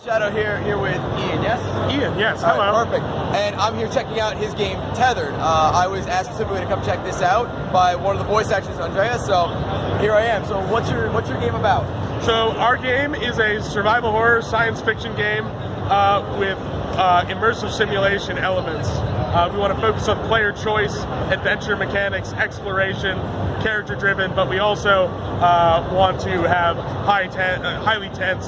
Shadow here with Ian, yes? Ian, yes, hello. Right, perfect. And I'm here checking out his game, Tethered. I was asked specifically to come check this out by one of the voice actors, Andrea, so here I am. So what's your game about? So our game is a survival horror science fiction game with immersive simulation elements. We want to focus on player choice, adventure mechanics, exploration, character driven, but we also want to have highly tense,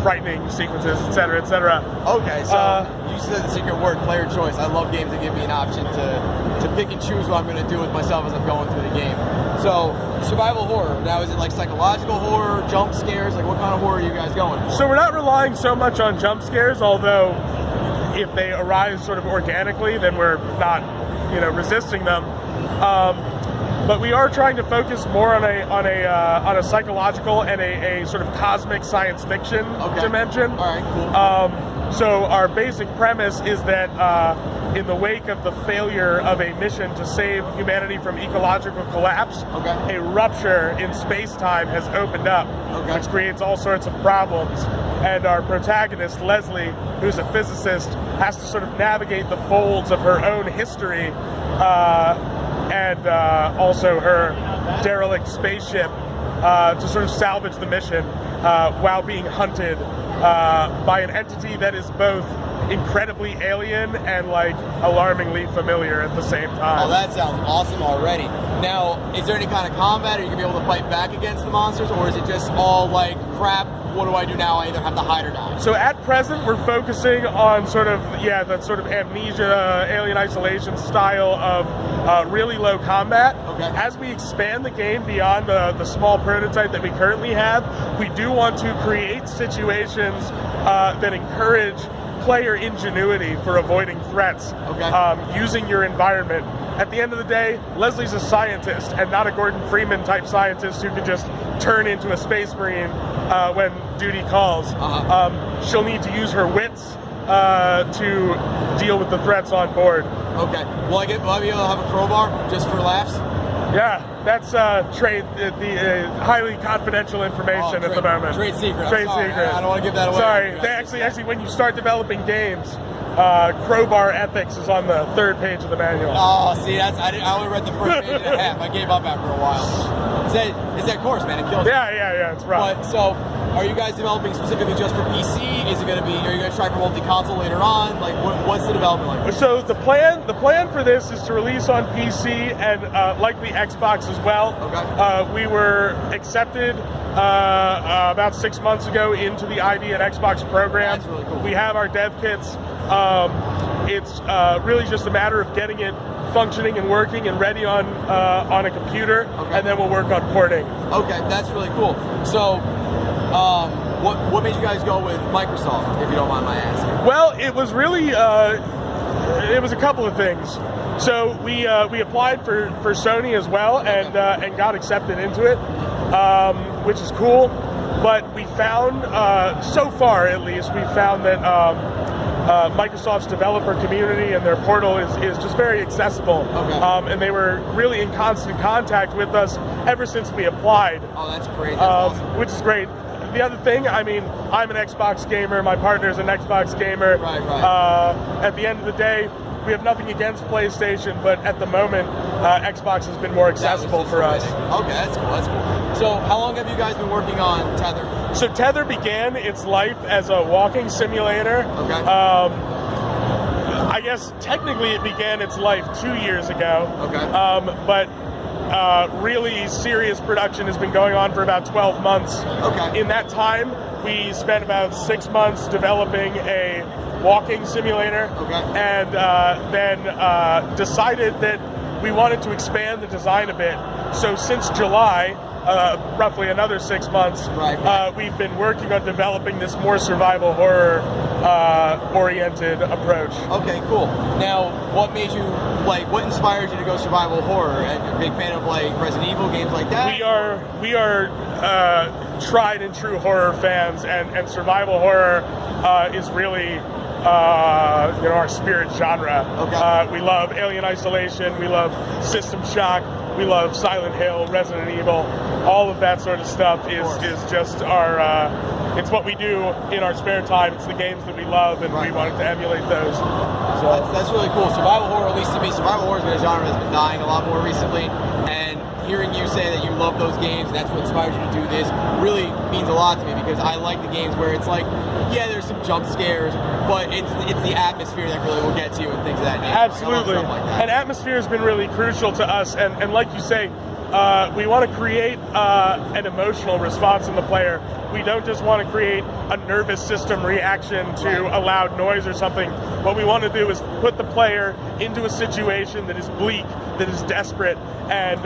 frightening sequences, etc., etc. Okay, so you said the secret word, player choice. I love games that give me an option to pick and choose what I'm going to do with myself as I'm going through the game. So, survival horror. Now, is it like psychological horror, jump scares? Like, what kind of horror are you guys going for? So we're not relying so much on jump scares, although if they arise sort of organically, then we're not, resisting them. But we are trying to focus more on a psychological and a sort of cosmic science fiction dimension. All right, cool. So our basic premise is that in the wake of the failure of a mission to save humanity from ecological collapse, a rupture in space-time has opened up, which creates all sorts of problems. And our protagonist, Leslie, who's a physicist, has to sort of navigate the folds of her own history and also her derelict spaceship to sort of salvage the mission while being hunted by an entity that is both incredibly alien and like alarmingly familiar at the same time. Oh, that sounds awesome already. Now, is there any kind of combat? Are you gonna be able to fight back against the monsters, or is it just all like, crap, what do I do now? I either have to hide or die. So at present, we're focusing on sort of, that sort of amnesia, alien isolation style of really low combat. As we expand the game beyond the small prototype that we currently have, we do want to create situations that encourage player ingenuity for avoiding threats using your environment. At the end of the day, Leslie's a scientist and not a Gordon Freeman type scientist who can just turn into a space marine when duty calls. She'll need to use her wits to deal with the threats on board. Okay. Will I be able to have a crowbar just for laughs? Yeah, that's trade the highly confidential information at the moment. Trade secret. Trade secret. I don't want to give that away. Sorry, actually, when you start developing games, crowbar ethics is on the 3rd page of the manual. Oh, see, I only read the first page and a half. I gave up after a while. It's that course, man. It kills you. Yeah, it's rough. But, so, are you guys developing specifically just for PC? Is it going to be? Are you going to try for multi-console later on? Like, what's the development like? So the plan for this is to release on PC and likely Xbox as well. We were accepted about 6 months ago into the ID and Xbox program. That's really cool. We have our dev kits. It's really just a matter of getting it functioning and working and ready on a computer, and then we'll work on porting. Okay, that's really cool. So, what made you guys go with Microsoft, if you don't mind my asking? Well, it was really it was a couple of things. So we applied for Sony as well, and got accepted into it, which is cool. But we found, so far at least, we found that Microsoft's developer community and their portal is just very accessible. And they were really in constant contact with us ever since we applied. Oh, that's great. That's awesome. Which is great. The other thing, I'm an Xbox gamer, my partner's an Xbox gamer. Right. At the end of the day, we have nothing against PlayStation, but at the moment, Xbox has been more accessible for us. Okay, that's cool. So how long have you guys been working on Tether? So Tether began its life as a walking simulator. I guess technically it began its life 2 years ago. But really serious production has been going on for about 12 months. In that time, we spent about 6 months developing a walking simulator, and then decided that we wanted to expand the design a bit. So since July, roughly another 6 months, we've been working on developing this more survival horror oriented approach. Okay, cool. Now, what made you, what inspired you to go survival horror? Are you a big fan of Resident Evil games like that? We are tried and true horror fans, and survival horror is really our spirit genre. We love Alien Isolation, we love System Shock, we love Silent Hill, Resident Evil. all of that sort of stuff is just our, it's what we do in our spare time. It's the games that we love, and we wanted to emulate those. So that's really cool. Survival horror, at least to me, survival horror has been a genre that's been dying a lot more recently, and hearing you say that you love those games and that's what inspired you to do this really means a lot to me, because I like the games where it's like, yeah, there's some jump scares, but it's the atmosphere that really will get to you and things of that nature. Absolutely. Like that. And atmosphere has been really crucial to us, and like you say, we want to create an emotional response in the player. We don't just want to create a nervous system reaction to a loud noise or something. What we want to do is put the player into a situation that is bleak, that is desperate, and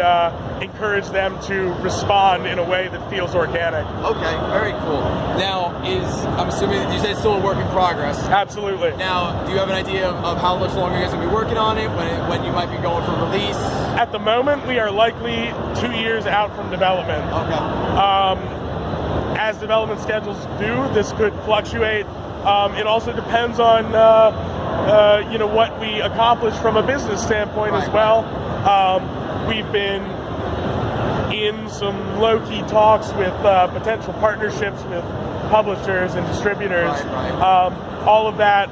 encourage them to respond in a way that feels organic. Okay, very cool. Now, I'm assuming that you said it's still a work in progress. Absolutely. Now, do you have an idea of how much longer you guys are going to be working on it, when you might be going for release? At the moment, we are likely 2 years out from development. Okay. As development schedules do, this could fluctuate. It also depends on what we accomplish from a business standpoint as well. We've been in some low-key talks with potential partnerships with publishers and distributors. All of that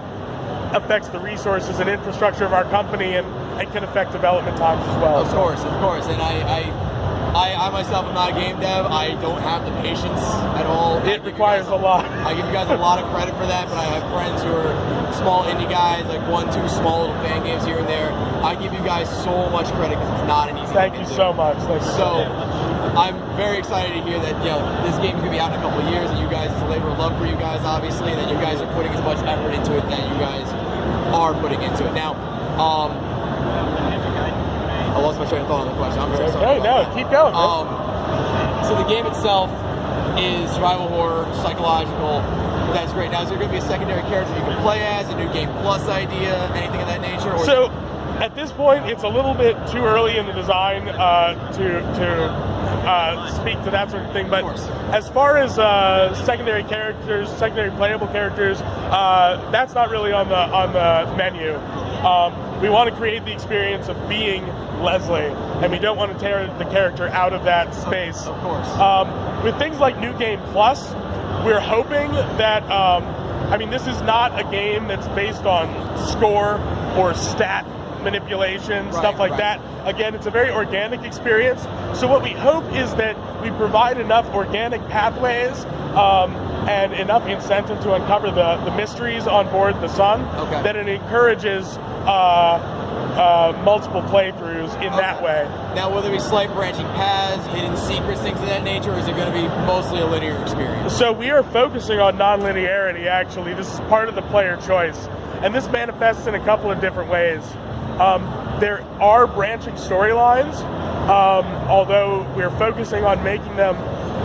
affects the resources and infrastructure of our company, and it can affect development times as well. Of course. And I myself am not a game dev. I don't have the patience at all. It requires a lot. I give you guys a lot of credit for that, but I have friends who are small indie guys, like 1-2 small little fan games here and there. I give you guys so much credit because it's not an easy thing to do. Thank you so much. So I'm very excited to hear that this game is going to be out in a couple of years, and you guys, it's a labor of love for you guys, obviously, and that you guys are putting as much effort into it that you guys are putting into it. Now, I lost my train of thought on the question. I'm very sorry. Keep going. So the game itself is survival horror, psychological. That's great. Now, is there going to be a secondary character you can play as, a new game plus idea, anything of that nature? Or so, at this point, it's a little bit too early in the design to speak to that sort of thing. But as far as secondary playable characters, that's not really on the menu. We want to create the experience of being Leslie, and we don't want to tear the character out of that space. Of course. With things like New Game Plus, we're hoping that, this is not a game that's based on score or stat manipulation, stuff like that. Again, it's a very organic experience. So what we hope is that we provide enough organic pathways and enough incentive to uncover the mysteries on board the Sun that it encourages multiple playthroughs in that way. Now, will there be slight branching paths, hidden secrets, things of that nature, or is it going to be mostly a linear experience? So we are focusing on non-linearity, actually. This is part of the player choice. And this manifests in a couple of different ways. There are branching storylines, although we're focusing on making them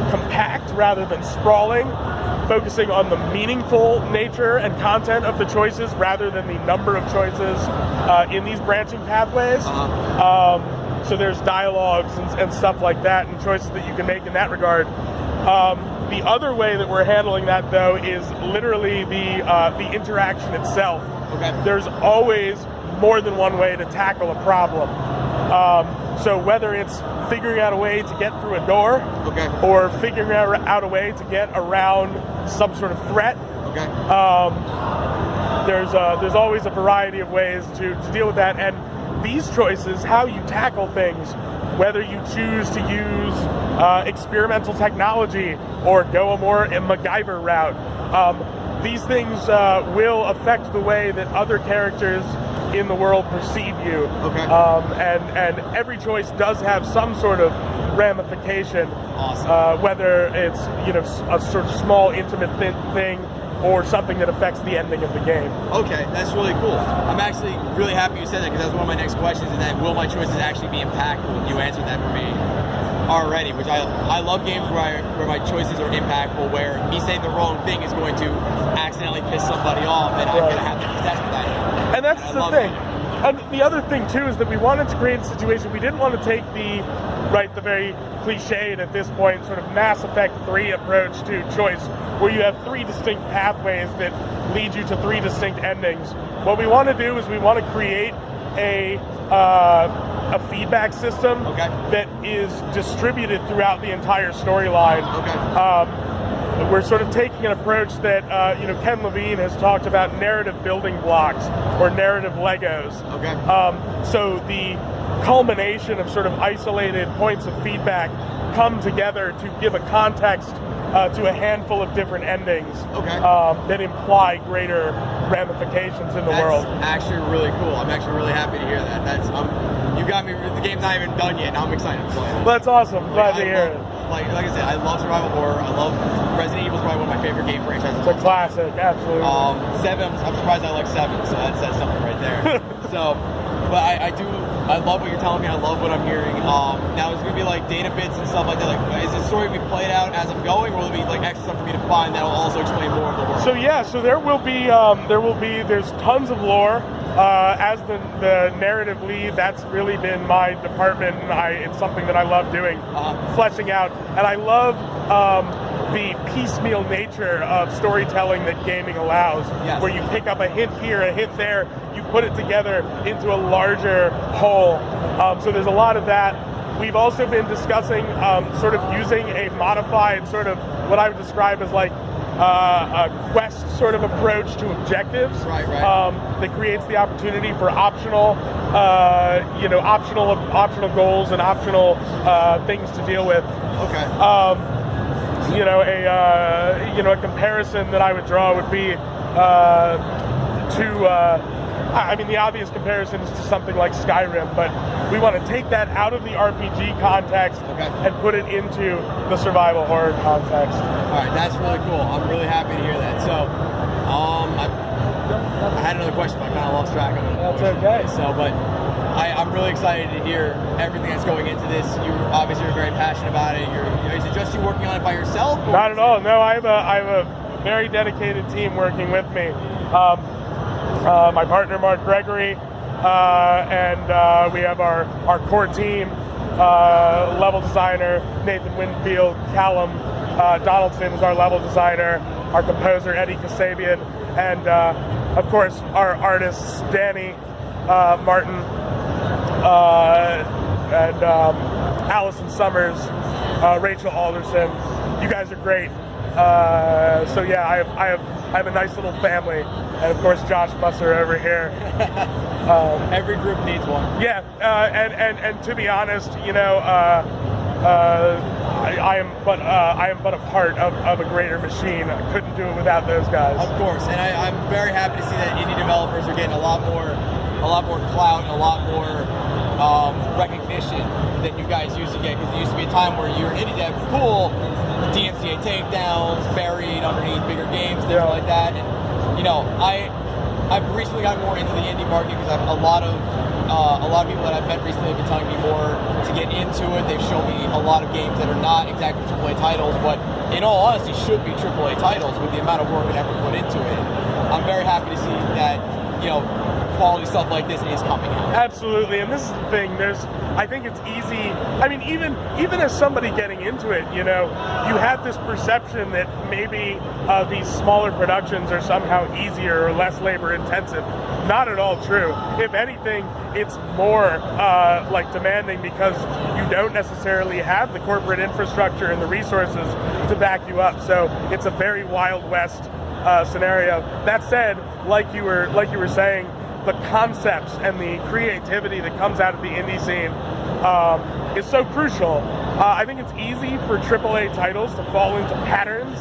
compact rather than sprawling, focusing on the meaningful nature and content of the choices rather than the number of choices in these branching pathways. So there's dialogues and stuff like that, and choices that you can make in that regard. The other way that we're handling that, though, is literally the interaction itself. There's always more than one way to tackle a problem. So whether it's figuring out a way to get through a door, or figuring out a way to get around some sort of threat, there's always a variety of ways to deal with that. And these choices, how you tackle things, whether you choose to use experimental technology or go a more MacGyver route, these things will affect the way that other characters in the world perceive you. And every choice does have some sort of ramification. Whether it's a sort of small, intimate thing or something that affects the ending of the game. Okay, that's really cool. I'm actually really happy you said that, because that's one of my next questions, is that will my choices actually be impactful? You answered that for me already, which I love games where my choices are impactful, where me saying the wrong thing is going to accidentally piss somebody off, and I'm going to have to contest with that. And that's the thing. And the other thing, too, is that we wanted to create a situation, we didn't want to take the very cliched at this point sort of Mass Effect 3 approach to choice, where you have 3 distinct pathways that lead you to 3 distinct endings. What we want to do is we want to create a a feedback system that is distributed throughout the entire storyline. We're sort of taking an approach that Ken Levine has talked about narrative building blocks or narrative Legos. So the culmination of sort of isolated points of feedback come together to give a context to a handful of different endings that imply greater ramifications in the world. That's actually really cool. I'm actually really happy to hear that. That's you got me. The game's not even done yet, and I'm excited to play it. Well, that's awesome. Glad to hear it. Like I said, I love survival horror. I love Resident Evil. Is probably one of my favorite game franchises. It's a classic, absolutely. 7. I'm surprised I like 7, so that says something right there. But I love what you're telling me. I love what I'm hearing. Now it's gonna be like data bits and stuff like that. Like, is the story gonna be played out as I'm going, or will there be like extra stuff for me to find that'll also explain more of the world? So there will be there's tons of lore. As the narrative lead, that's really been my department, and it's something that I love doing, fleshing out, and I love the piecemeal nature of storytelling that gaming allows, where you pick up a hint here, a hint there, you put it together into a larger whole. So there's a lot of that. We've also been discussing sort of using a modified sort of what I would describe as like a quest sort of approach to objectives that creates the opportunity for optional goals and optional things to deal with. A comparison that I would draw would be the obvious comparison is to something like Skyrim, but we want to take that out of the RPG context and put it into the survival horror context. All right, that's really cool. I'm really happy to hear that. So, I had another question, but I kind of lost track of it. That's okay. So, but I'm really excited to hear everything that's going into this. You obviously are very passionate about it. Is it just you working on it by yourself? Not at all. No, I have a very dedicated team working with me. My partner Mark Gregory, and we have our core team, level designer Nathan Winfield, Callum Donaldson is our level designer, our composer Eddie Kasabian, and of course our artists Danny Martin and Allison Summers, Rachel Alderson. You guys are great. So yeah, I have a nice little family, and of course Josh Musser over here. Every group needs one. Yeah, and to be honest, I am but a part of a greater machine. I couldn't do it without those guys. Of course, and I'm very happy to see that indie developers are getting a lot more clout and a lot more recognition than you guys used to get. Because there used to be a time where you're an indie dev, cool, DMCA takedowns, buried underneath bigger games, things like that. And I've recently gotten more into the indie market because a lot of people that I've met recently have been telling me more to get into it. They've shown me a lot of games that are not exactly AAA titles, but in all honesty should be AAA titles with the amount of work and effort put into it. I'm very happy to see that quality stuff like this is coming out. Absolutely, and this is the thing. I think it's easy. I mean, even as somebody getting into it, you have this perception that maybe these smaller productions are somehow easier or less labor intensive. Not at all true. If anything, it's more demanding because you don't necessarily have the corporate infrastructure and the resources to back you up. So it's a very Wild West scenario. That said, like you were saying, the concepts and the creativity that comes out of the indie scene is so crucial. I think it's easy for AAA titles to fall into patterns,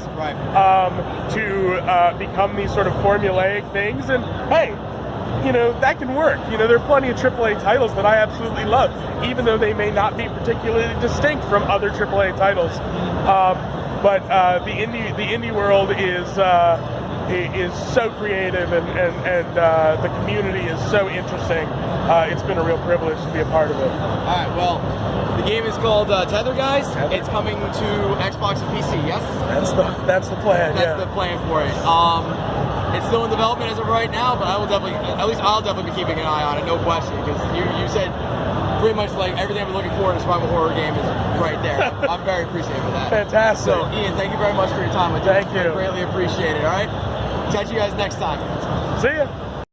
to become these sort of formulaic things, and hey, that can work. There are plenty of AAA titles that I absolutely love, even though they may not be particularly distinct from other AAA titles. But the indie world is so creative, and the community is so interesting. It's been a real privilege to be a part of it. All right, well, the game is called Tether, guys. It's coming to Xbox and PC, yes? That's the plan. That's the plan for it. It's still in development as of right now, but I'll definitely be keeping an eye on it, no question, because you said pretty much like everything I've been looking for in a survival horror game is right there. I'm very appreciative of that. Fantastic. So, Ian, thank you very much for your time. Thank you. I greatly appreciate it, all right? Catch you guys next time. See ya.